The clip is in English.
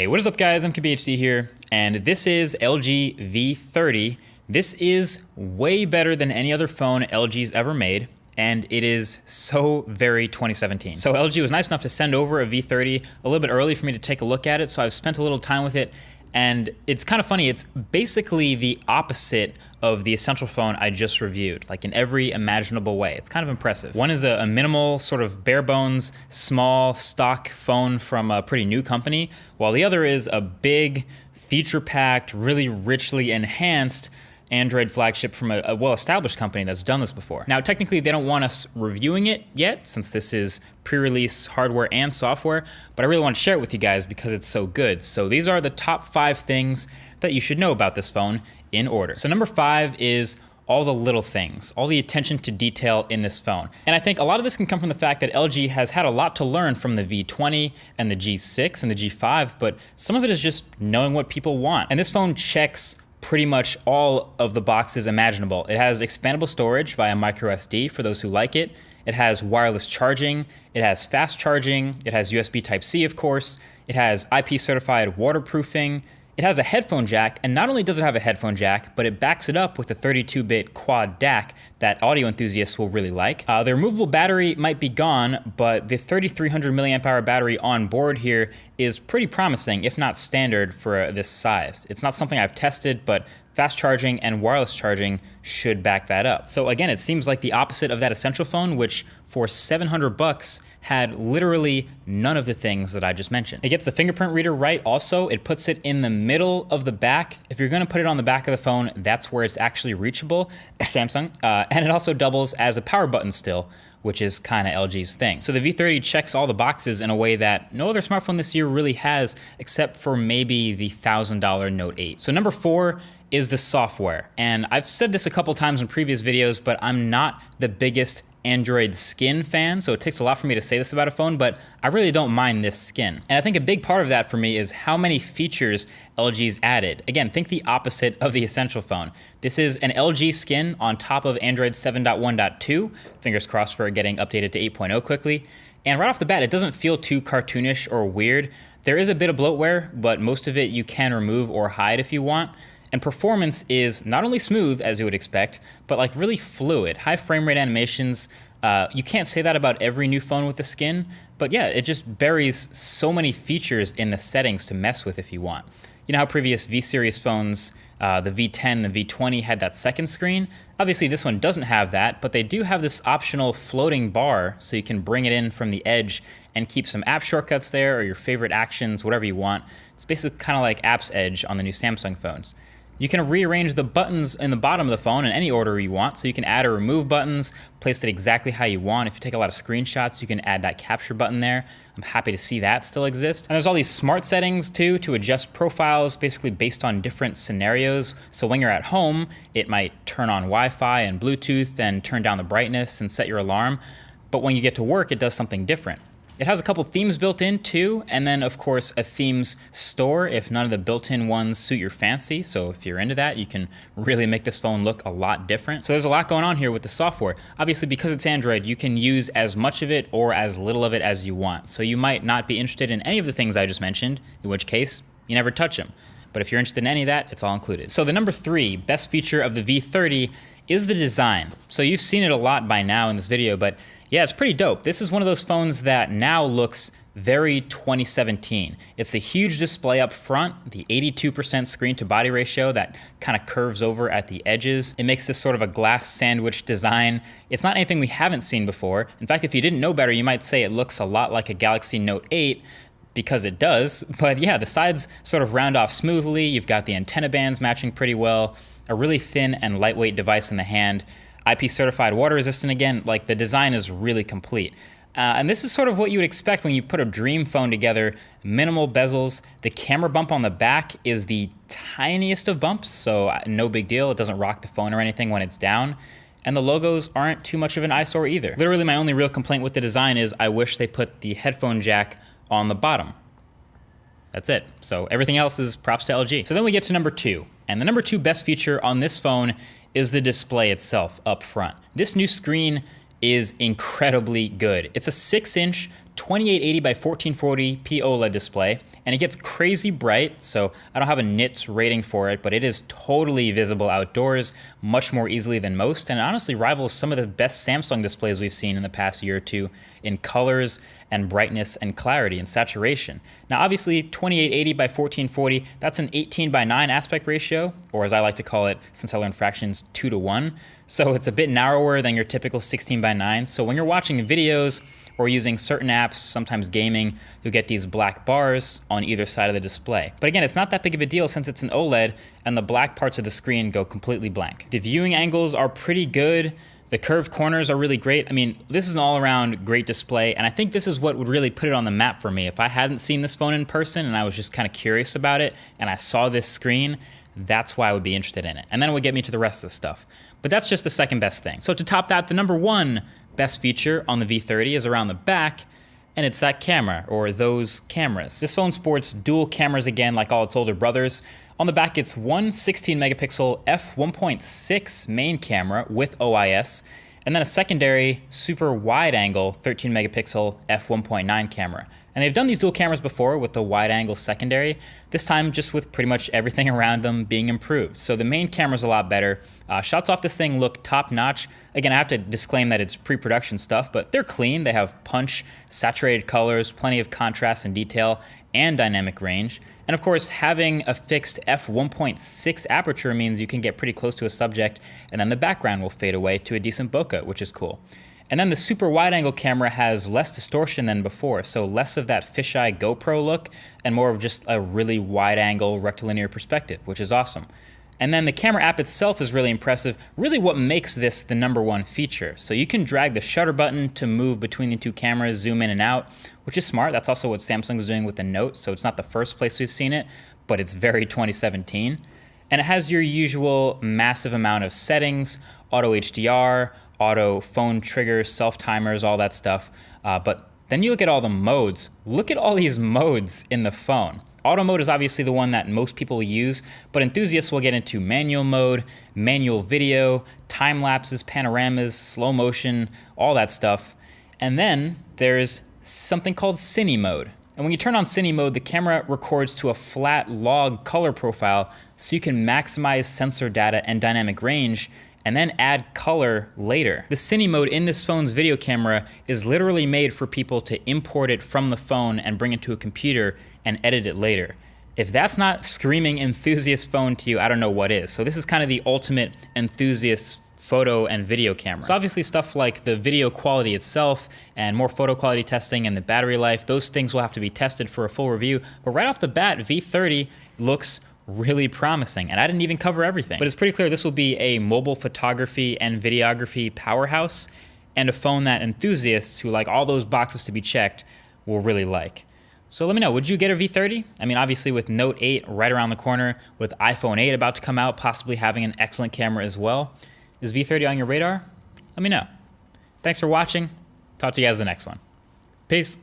Hey, what is up guys? I'm V30 here, and this is LG V30. This is way better than any other phone LG's ever made, and it is so very 2017. So LG was nice enough to send over a V30 a little bit early for me to take a look at it, so I've spent a little time with it, and it's kind of funny. It's basically the opposite of the Essential phone I just reviewed, like in every imaginable way. It's kind of impressive. One is a minimal, sort of bare bones, small stock phone from a pretty new company, while the other is a big, feature-packed, really richly enhanced Android flagship from a well-established company that's done this before. Now, technically, they don't want us reviewing it yet, since this is pre-release hardware and software, but I really want to share it with you guys because it's so good. So these are the top 5 things that you should know about this phone in order. So number 5 is all the little things, all the attention to detail in this phone. And I think a lot of this can come from the fact that LG has had a lot to learn from the V20 and the G6 and the G5, but some of it is just knowing what people want. And this phone checks pretty much all of the boxes imaginable. It has expandable storage via micro SD for those who like it. It has wireless charging. It has fast charging. It has USB Type-C, of course. It has IP certified waterproofing. It has a headphone jack, and not only does it have a headphone jack, but it backs it up with a 32-bit quad DAC that audio enthusiasts will really like. The removable battery might be gone, but the 3,300 milliamp hour battery on board here is pretty promising, if not standard for this size. It's not something I've tested, but fast charging and wireless charging should back that up. So again, it seems like the opposite of that Essential phone, which for 700 bucks had literally none of the things that I just mentioned. It gets the fingerprint reader right also. It puts it in the middle of the back. If you're gonna put it on the back of the phone, that's where it's actually reachable, Samsung. And it also doubles as a power button still, which is kind of LG's thing. So the V30 checks all the boxes in a way that no other smartphone this year really has, except for maybe the $1,000 Note 8. So number 4 is the software. And I've said this a couple times in previous videos, but I'm not the biggest Android skin fan, so it takes a lot for me to say this about a phone, but I really don't mind this skin. And I think a big part of that for me is how many features LG's added. Again, think the opposite of the Essential phone. This is an LG skin on top of Android 7.1.2. Fingers crossed for it getting updated to 8.0 quickly. And right off the bat, it doesn't feel too cartoonish or weird. There is a bit of bloatware, but most of it you can remove or hide if you want. And performance is not only smooth, as you would expect, but like really fluid. High frame rate animations. You can't say that about every new phone with the skin, but yeah, it just buries so many features in the settings to mess with if you want. You know how previous V-series phones, the V10, the V20 had that second screen? Obviously this one doesn't have that, but they do have this optional floating bar so you can bring it in from the edge and keep some app shortcuts there or your favorite actions, whatever you want. It's basically kind of like Apps Edge on the new Samsung phones. You can rearrange the buttons in the bottom of the phone in any order you want, so you can add or remove buttons, place it exactly how you want. If you take a lot of screenshots, you can add that capture button there. I'm happy to see that still exists. And there's all these smart settings too to adjust profiles, basically based on different scenarios. So when you're at home, it might turn on Wi-Fi and Bluetooth and turn down the brightness and set your alarm. But when you get to work, it does something different. It has a couple themes built in too, and then of course a themes store if none of the built-in ones suit your fancy. So if you're into that, you can really make this phone look a lot different. So there's a lot going on here with the software. Obviously, because it's Android, you can use as much of it or as little of it as you want. So you might not be interested in any of the things I just mentioned, in which case you never touch them. But if you're interested in any of that, it's all included. So the number 3 best feature of the V30 is the design. So you've seen it a lot by now in this video, but yeah, it's pretty dope. This is one of those phones that now looks very 2017. It's the huge display up front, the 82% screen to body ratio that kind of curves over at the edges. It makes this sort of a glass sandwich design. It's not anything we haven't seen before. In fact, if you didn't know better, you might say it looks a lot like a Galaxy Note 8, because it does. But yeah, the sides sort of round off smoothly. You've got the antenna bands matching pretty well, a really thin and lightweight device in the hand, IP certified water resistant again, like the design is really complete. And this is sort of what you would expect when you put a dream phone together. Minimal bezels. The camera bump on the back is the tiniest of bumps, so no big deal. It doesn't rock the phone or anything when it's down. And the logos aren't too much of an eyesore either. Literally my only real complaint with the design is I wish they put the headphone jack on the bottom. That's it. So everything else is props to LG. So then we get to number 2. And the number 2 best feature on this phone is the display itself up front. This new screen is incredibly good. It's a 6-inch 2880 by 1440p OLED display, and it gets crazy bright, so I don't have a nits rating for it, but it is totally visible outdoors, much more easily than most, and it honestly rivals some of the best Samsung displays we've seen in the past year or two in colors and brightness and clarity and saturation. Now obviously 2880 by 1440, that's an 18 by 9 aspect ratio, or as I like to call it since I learned fractions, 2:1. So it's a bit narrower than your typical 16 by 9. So when you're watching videos or using certain apps, sometimes gaming, you'll get these black bars on either side of the display. But again, it's not that big of a deal since it's an OLED and the black parts of the screen go completely blank. The viewing angles are pretty good. The curved corners are really great. I mean, this is an all-around great display, and I think this is what would really put it on the map for me. If I hadn't seen this phone in person and I was just kind of curious about it and I saw this screen, that's why I would be interested in it. And then it would get me to the rest of the stuff. But that's just the second best thing. So to top that, the number one best feature on the V30 is around the back, and it's that camera, or those cameras. This phone sports dual cameras again, like all its older brothers. On the back, it's one 16 megapixel f1.6 main camera with OIS, and then a secondary super wide angle 13 megapixel f1.9 camera. And they've done these dual cameras before with the wide angle secondary, this time just with pretty much everything around them being improved. So the main camera's a lot better. Shots off this thing look top notch. Again, I have to disclaim that it's pre-production stuff, but they're clean. They have punch, saturated colors, plenty of contrast and detail, and dynamic range. And of course, having a fixed f1.6 aperture means you can get pretty close to a subject, and then the background will fade away to a decent bokeh, which is cool. And then the super wide angle camera has less distortion than before, so less of that fisheye GoPro look and more of just a really wide angle rectilinear perspective, which is awesome. And then the camera app itself is really impressive, really what makes this the number one feature. So you can drag the shutter button to move between the two cameras, zoom in and out, which is smart. That's also what Samsung's doing with the Note, so it's not the first place we've seen it, but it's very 2017. And it has your usual massive amount of settings, auto HDR, auto phone triggers, self-timers, all that stuff. But then you look at all the modes. Look at all these modes in the phone. Auto mode is obviously the one that most people use, but enthusiasts will get into manual mode, manual video, time lapses, panoramas, slow motion, all that stuff. And then there's something called Cine mode. And when you turn on Cine mode, the camera records to a flat log color profile so you can maximize sensor data and dynamic range and then add color later. The Cine mode in this phone's video camera is literally made for people to import it from the phone and bring it to a computer and edit it later. If that's not screaming enthusiast phone to you, I don't know what is. So this is kind of the ultimate enthusiast photo and video camera. So obviously stuff like the video quality itself and more photo quality testing and the battery life, those things will have to be tested for a full review. But right off the bat, V30 looks really promising, and I didn't even cover everything. But it's pretty clear this will be a mobile photography and videography powerhouse, and a phone that enthusiasts who like all those boxes to be checked will really like. So let me know, would you get a V30? I mean, obviously with Note 8 right around the corner, with iPhone 8 about to come out, possibly having an excellent camera as well, is V30 on your radar? Let me know. Thanks for watching. Talk to you guys in the next one. Peace.